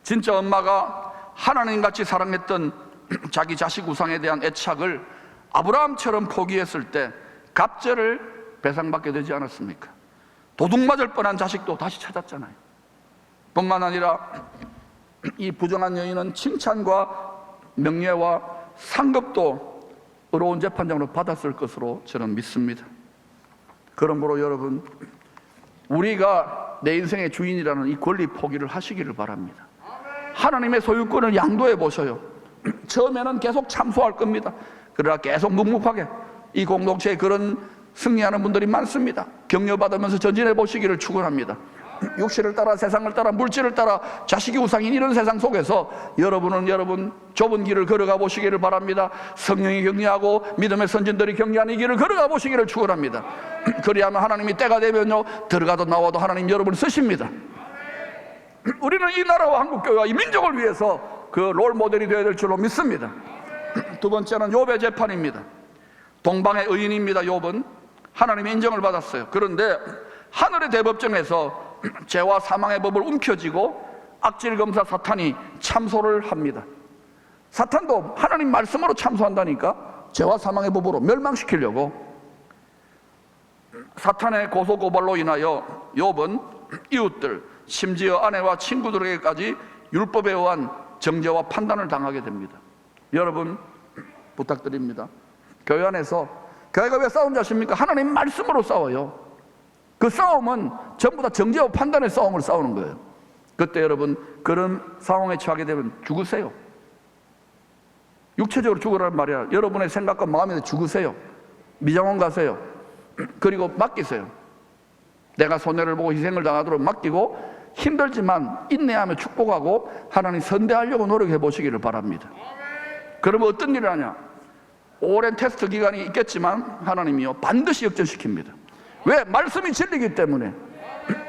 진짜 엄마가 하나님같이 사랑했던 자기 자식 우상에 대한 애착을 아브라함처럼 포기했을 때 갑절을 배상받게 되지 않았습니까? 도둑 맞을 뻔한 자식도 다시 찾았잖아요. 뿐만 아니라 이 부정한 여인은 칭찬과 명예와 상급도 의로운 재판장으로 받았을 것으로 저는 믿습니다. 그러므로 여러분, 우리가 내 인생의 주인이라는 이 권리 포기를 하시기를 바랍니다. 하나님의 소유권을 양도해 보셔요. 처음에는 계속 참소할 겁니다. 그러나 계속 묵묵하게 이 공동체에 그런 승리하는 분들이 많습니다. 격려받으면서 전진해 보시기를 축원합니다. 육신을 따라, 세상을 따라, 물질을 따라 자식이 우상인 이런 세상 속에서 여러분은 여러분 좁은 길을 걸어가 보시기를 바랍니다. 성령이 격려하고 믿음의 선진들이 격려하는 이 길을 걸어가 보시기를 축원합니다. 그리하면 하나님이 때가 되면요, 들어가도 나와도 하나님 여러분을 쓰십니다. 우리는 이 나라와 한국교회와 이 민족을 위해서 그 롤 모델이 되어야 될 줄로 믿습니다. 두 번째는 욥의 재판입니다. 동방의 의인입니다. 욥은 하나님의 인정을 받았어요. 그런데 하늘의 대법정에서 죄와 사망의 법을 움켜쥐고 악질검사 사탄이 참소를 합니다. 사탄도 하나님 말씀으로 참소한다니까. 죄와 사망의 법으로 멸망시키려고. 사탄의 고소고발로 인하여 욥은 이웃들, 심지어 아내와 친구들에게까지 율법에 의한 정죄와 판단을 당하게 됩니다. 여러분 부탁드립니다. 교회 안에서, 교회가 왜 싸운 줄 아십니까? 하나님 말씀으로 싸워요. 그 싸움은 전부 다 정죄와 판단의 싸움을 싸우는 거예요. 그때 여러분 그런 상황에 처하게 되면 죽으세요. 육체적으로 죽으라는 말이야. 여러분의 생각과 마음에 죽으세요. 미장원 가세요. 그리고 맡기세요. 내가 손해를 보고 희생을 당하도록 맡기고 힘들지만 인내하며 축복하고 하나님 선대하려고 노력해 보시기를 바랍니다. 그러면 어떤 일을 하냐? 오랜 테스트 기간이 있겠지만 하나님이요 반드시 역전시킵니다. 왜? 말씀이 진리이기 때문에.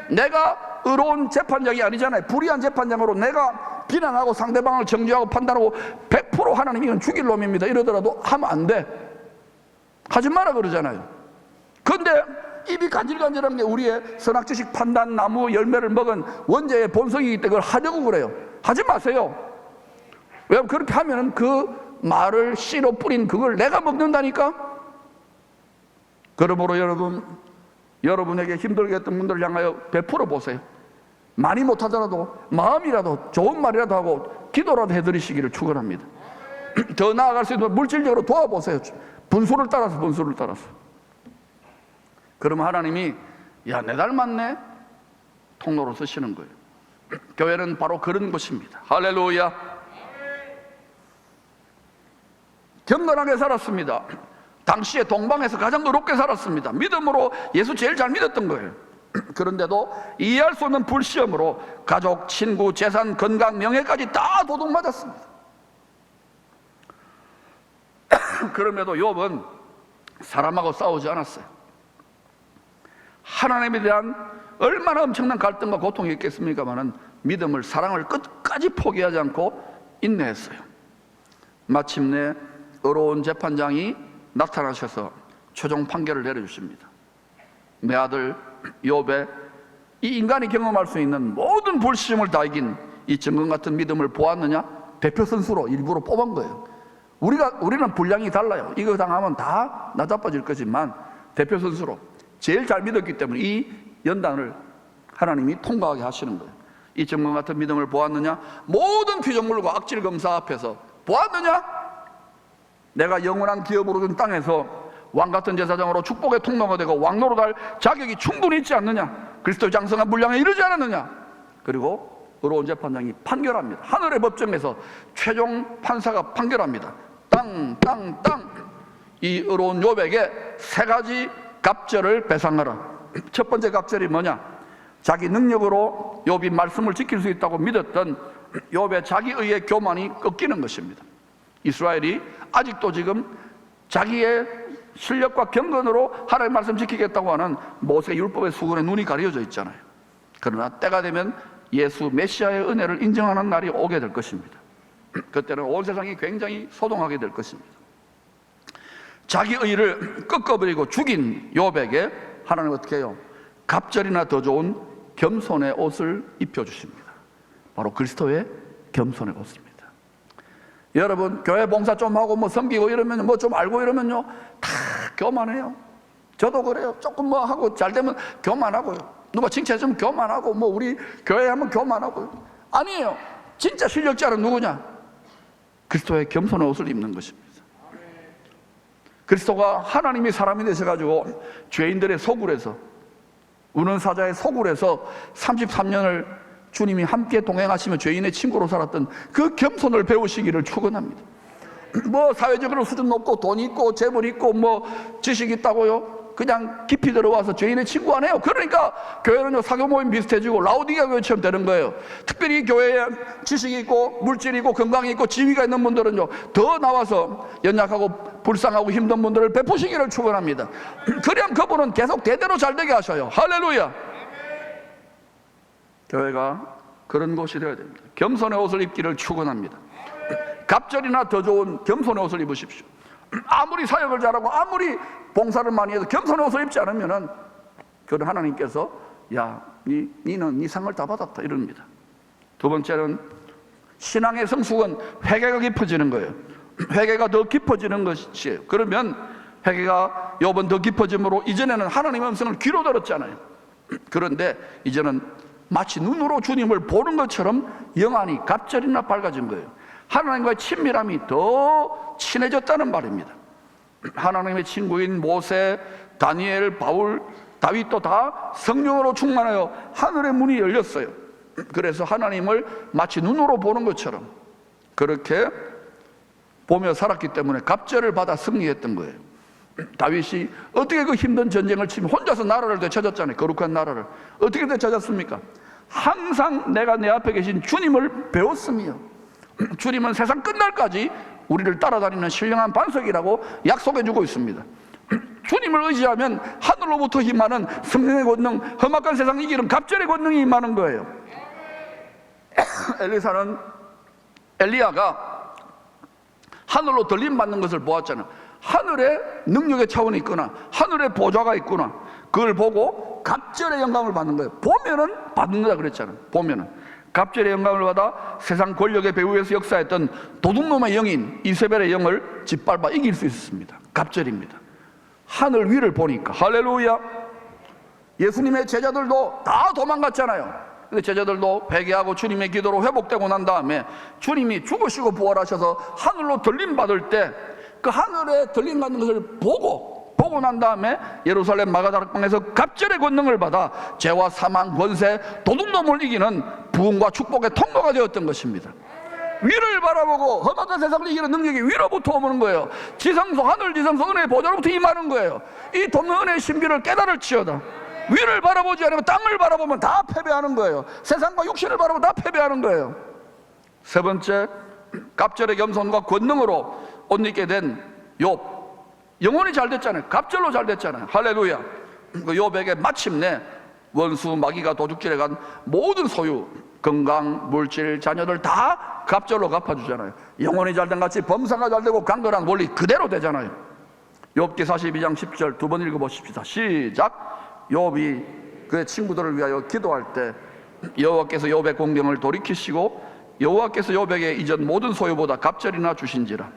내가 의로운 재판장이 아니잖아요. 불의한 재판장으로 내가 비난하고 상대방을 정죄하고 판단하고 100% 하나님 이건 죽일 놈입니다 이러더라도 하면 안 돼. 하지 마라 그러잖아요. 그런데 입이 간질간질한 게 우리의 선악지식 판단 나무 열매를 먹은 원죄의 본성이기 때문에 그걸 하려고 그래요. 하지 마세요. 왜냐하면 그렇게 하면 그 말을 씨로 뿌린 그걸 내가 먹는다니까. 그러므로 여러분에게 힘들게 했던 분들을 향하여 베풀어 보세요. 많이 못하더라도 마음이라도 좋은 말이라도 하고 기도라도 해드리시기를 축원합니다. 더 나아갈 수 있는 물질적으로 도와보세요. 분수를 따라서. 그러면 하나님이 야, 내 닮았네 통로로 쓰시는 거예요. 교회는 바로 그런 곳입니다. 할렐루야. 경건하게 살았습니다. 당시에 동방에서 가장 어렵게 살았습니다. 믿음으로 예수 제일 잘 믿었던 거예요. 그런데도 이해할 수 없는 불시험으로 가족, 친구, 재산, 건강, 명예까지 다 도둑맞았습니다. 그럼에도 욥은 사람하고 싸우지 않았어요. 하나님에 대한 얼마나 엄청난 갈등과 고통이 있겠습니까마는 믿음을, 사랑을 끝까지 포기하지 않고 인내했어요. 마침내 의로운 재판장이 나타나셔서 최종 판결을 내려주십니다. 내 아들 욥의 이 인간이 경험할 수 있는 모든 불신을 다 이긴 이 정금 같은 믿음을 보았느냐? 대표 선수로 일부러 뽑은 거예요. 우리는 분량이 달라요. 이거 당하면 다 나자빠질 거지만 대표 선수로 제일 잘 믿었기 때문에 이 연단을 하나님이 통과하게 하시는 거예요. 이 정금 같은 믿음을 보았느냐? 모든 피조물과 악질 검사 앞에서 보았느냐? 내가 영원한 기업으로 준 땅에서 왕같은 제사장으로 축복의 통로가 되고 왕노로 갈 자격이 충분히 있지 않느냐? 그리스도의 장성한 분량에 이르지 않았느냐? 그리고 의로운 재판장이 판결합니다. 하늘의 법정에서 최종 판사가 판결합니다. 땅 이 의로운 욥에게 3가지 갑절을 배상하라. 첫 번째 갑절이 뭐냐? 자기 능력으로 욥이 말씀을 지킬 수 있다고 믿었던 욥의 자기의의 교만이 꺾이는 것입니다. 이스라엘이 아직도 지금 자기의 실력과 경건으로 하나님의 말씀 지키겠다고 하는 모세 율법의 수건에 눈이 가려져 있잖아요. 그러나 때가 되면 예수 메시아의 은혜를 인정하는 날이 오게 될 것입니다. 그때는 온 세상이 굉장히 소동하게 될 것입니다. 자기 의를 꺾어버리고 죽인 욥에게 하나님은 어떻게 해요? 갑절이나 더 좋은 겸손의 옷을 입혀주십니다. 바로 그리스도의 겸손의 옷입니다. 여러분, 교회 봉사 좀 하고 뭐 섬기고 이러면 뭐 좀 알고 이러면요 다 교만해요. 저도 그래요. 조금 뭐 하고 잘 되면 교만하고요. 누가 칭찬해주면 교만하고 뭐 우리 교회 하면 교만하고요. 아니에요. 진짜 실력자는 누구냐? 그리스도의 겸손의 옷을 입는 것입니다. 그리스도가 하나님이 사람이 되셔가지고 죄인들의 소굴에서, 우는 사자의 소굴에서 33년을 주님이 함께 동행하시며 죄인의 친구로 살았던 그 겸손을 배우시기를 축원합니다. 뭐 사회적으로 수준 높고 돈 있고 재물 있고 뭐 지식 있다고요? 그냥 깊이 들어와서 죄인의 친구 안 해요. 그러니까 교회는요 사교 모임 비슷해지고 라우디게아 교회처럼 되는 거예요. 특별히 교회에 지식이 있고 물질이 있고 건강이 있고 지위가 있는 분들은요 더 나와서 연약하고 불쌍하고 힘든 분들을 베푸시기를 축원합니다. 그럼 그분은 계속 대대로 잘 되게 하셔요. 할렐루야. 교회가 그런 곳이 되어야 됩니다. 겸손의 옷을 입기를 축원합니다. 갑절이나 더 좋은 겸손의 옷을 입으십시오. 아무리 사역을 잘하고 아무리 봉사를 많이 해도 겸손의 옷을 입지 않으면은 그런 하나님께서 야, 니는 네 상을 다 받았다 이럽니다. 두 번째는 신앙의 성숙은 회개가 깊어지는 거예요. 회개가 더 깊어지는 것이에요. 그러면 회개가 욥은 더 깊어짐으로 이전에는 하나님의 음성을 귀로 들었잖아요. 그런데 이제는 마치 눈으로 주님을 보는 것처럼 영안이 갑절이나 밝아진 거예요. 하나님과의 친밀함이 더 친해졌다는 말입니다. 하나님의 친구인 모세, 다니엘, 바울, 다윗도 다 성령으로 충만하여 하늘의 문이 열렸어요. 그래서 하나님을 마치 눈으로 보는 것처럼 그렇게 보며 살았기 때문에 갑절을 받아 승리했던 거예요. 다윗이 어떻게 그 힘든 전쟁을 치며 혼자서 나라를 되찾았잖아요. 거룩한 나라를. 어떻게 되찾았습니까? 항상 내가 내 앞에 계신 주님을 배웠으며 주님은 세상 끝날까지 우리를 따라다니는 신령한 반석이라고 약속해주고 있습니다. 주님을 의지하면 하늘로부터 임하는 성령의 권능, 험악한 세상 이기는 갑절의 권능이 임하는 거예요. 엘리야가 하늘로 들림받는 것을 보았잖아요. 하늘에 능력의 차원이 있구나, 하늘에 보좌가 있구나. 그걸 보고 갑절의 영감을 받는 거예요. 보면은 받는다 그랬잖아요. 보면은 갑절의 영감을 받아 세상 권력의 배후에서 역사했던 도둑놈의 영인 이세벨의 영을 짓밟아 이길 수 있었습니다. 갑절입니다. 하늘 위를 보니까. 할렐루야. 예수님의 제자들도 다 도망갔잖아요. 근데 제자들도 회개하고 주님의 기도로 회복되고 난 다음에 주님이 죽으시고 부활하셔서 하늘로 들림받을 때 그 하늘에 들림받는 것을 보고 난 다음에 예루살렘 마가다락방에서 갑절의 권능을 받아 죄와 사망, 권세, 도둑놈을 이기는 부흥과 축복의 통로가 되었던 것입니다. 위를 바라보고 험악한 세상을 이기는 능력이 위로부터 오는 거예요. 지성소, 하늘 지성소 은혜의 보좌로부터 임하는 거예요. 이 돕는 은혜의 신비를 깨달을지어다. 위를 바라보지 않으면 땅을 바라보면 다 패배하는 거예요. 세상과 육신을 바라보면 다 패배하는 거예요. 세 번째, 갑절의 겸손과 권능으로 옷 입게 된 욥 영혼이 잘 됐잖아요. 갑절로 잘 됐잖아요. 할렐루야. 그 욥에게 마침내 원수 마귀가 도둑질해간 모든 소유, 건강, 물질, 자녀들 다 갑절로 갚아주잖아요. 영혼이 잘된 같이 범사가 잘되고 강건한 원리 그대로 되잖아요. 욥기 42장 10절 두 번 읽어보십시다. 시작. 욥이 그의 친구들을 위하여 기도할 때 여호와께서 욥의 공경을 돌이키시고 여호와께서 욥에게 이전 모든 소유보다 갑절이나 주신지라.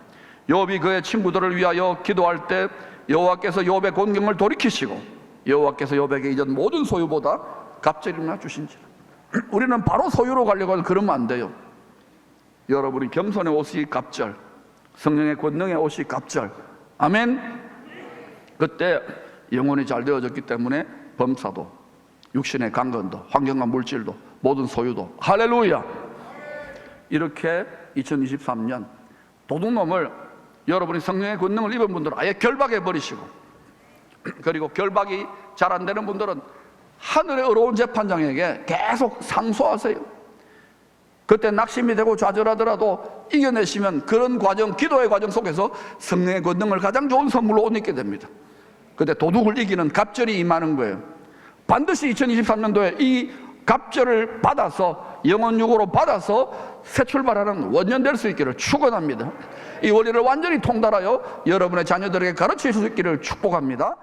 욥이 그의 친구들을 위하여 기도할 때 여호와께서 욥의 공경을 돌이키시고 여호와께서 욥에게 이전 모든 소유보다 갑절이나 주신지라. 우리는 바로 소유로 가려고 하면 그러면 안 돼요. 여러분이 겸손의 옷이 갑절, 성령의 권능의 옷이 갑절. 아멘. 그때 영혼이 잘 되어졌기 때문에 범사도, 육신의 강건도, 환경과 물질도, 모든 소유도. 할렐루야. 이렇게 2023년 도둑놈을, 여러분이 성령의 권능을 입은 분들은 아예 결박해 버리시고, 그리고 결박이 잘 안 되는 분들은 하늘의 어려운 재판장에게 계속 상소하세요. 그때 낙심이 되고 좌절하더라도 이겨내시면 그런 과정, 기도의 과정 속에서 성령의 권능을 가장 좋은 선물로 옷 입게 됩니다. 그때 도둑을 이기는 갑절이 임하는 거예요. 반드시 2023년도에 이 갑절을 받아서, 영혼육으로 받아서 새 출발하는 원년 될 수 있기를 축원합니다. 이 원리를 완전히 통달하여 여러분의 자녀들에게 가르칠 수 있기를 축복합니다.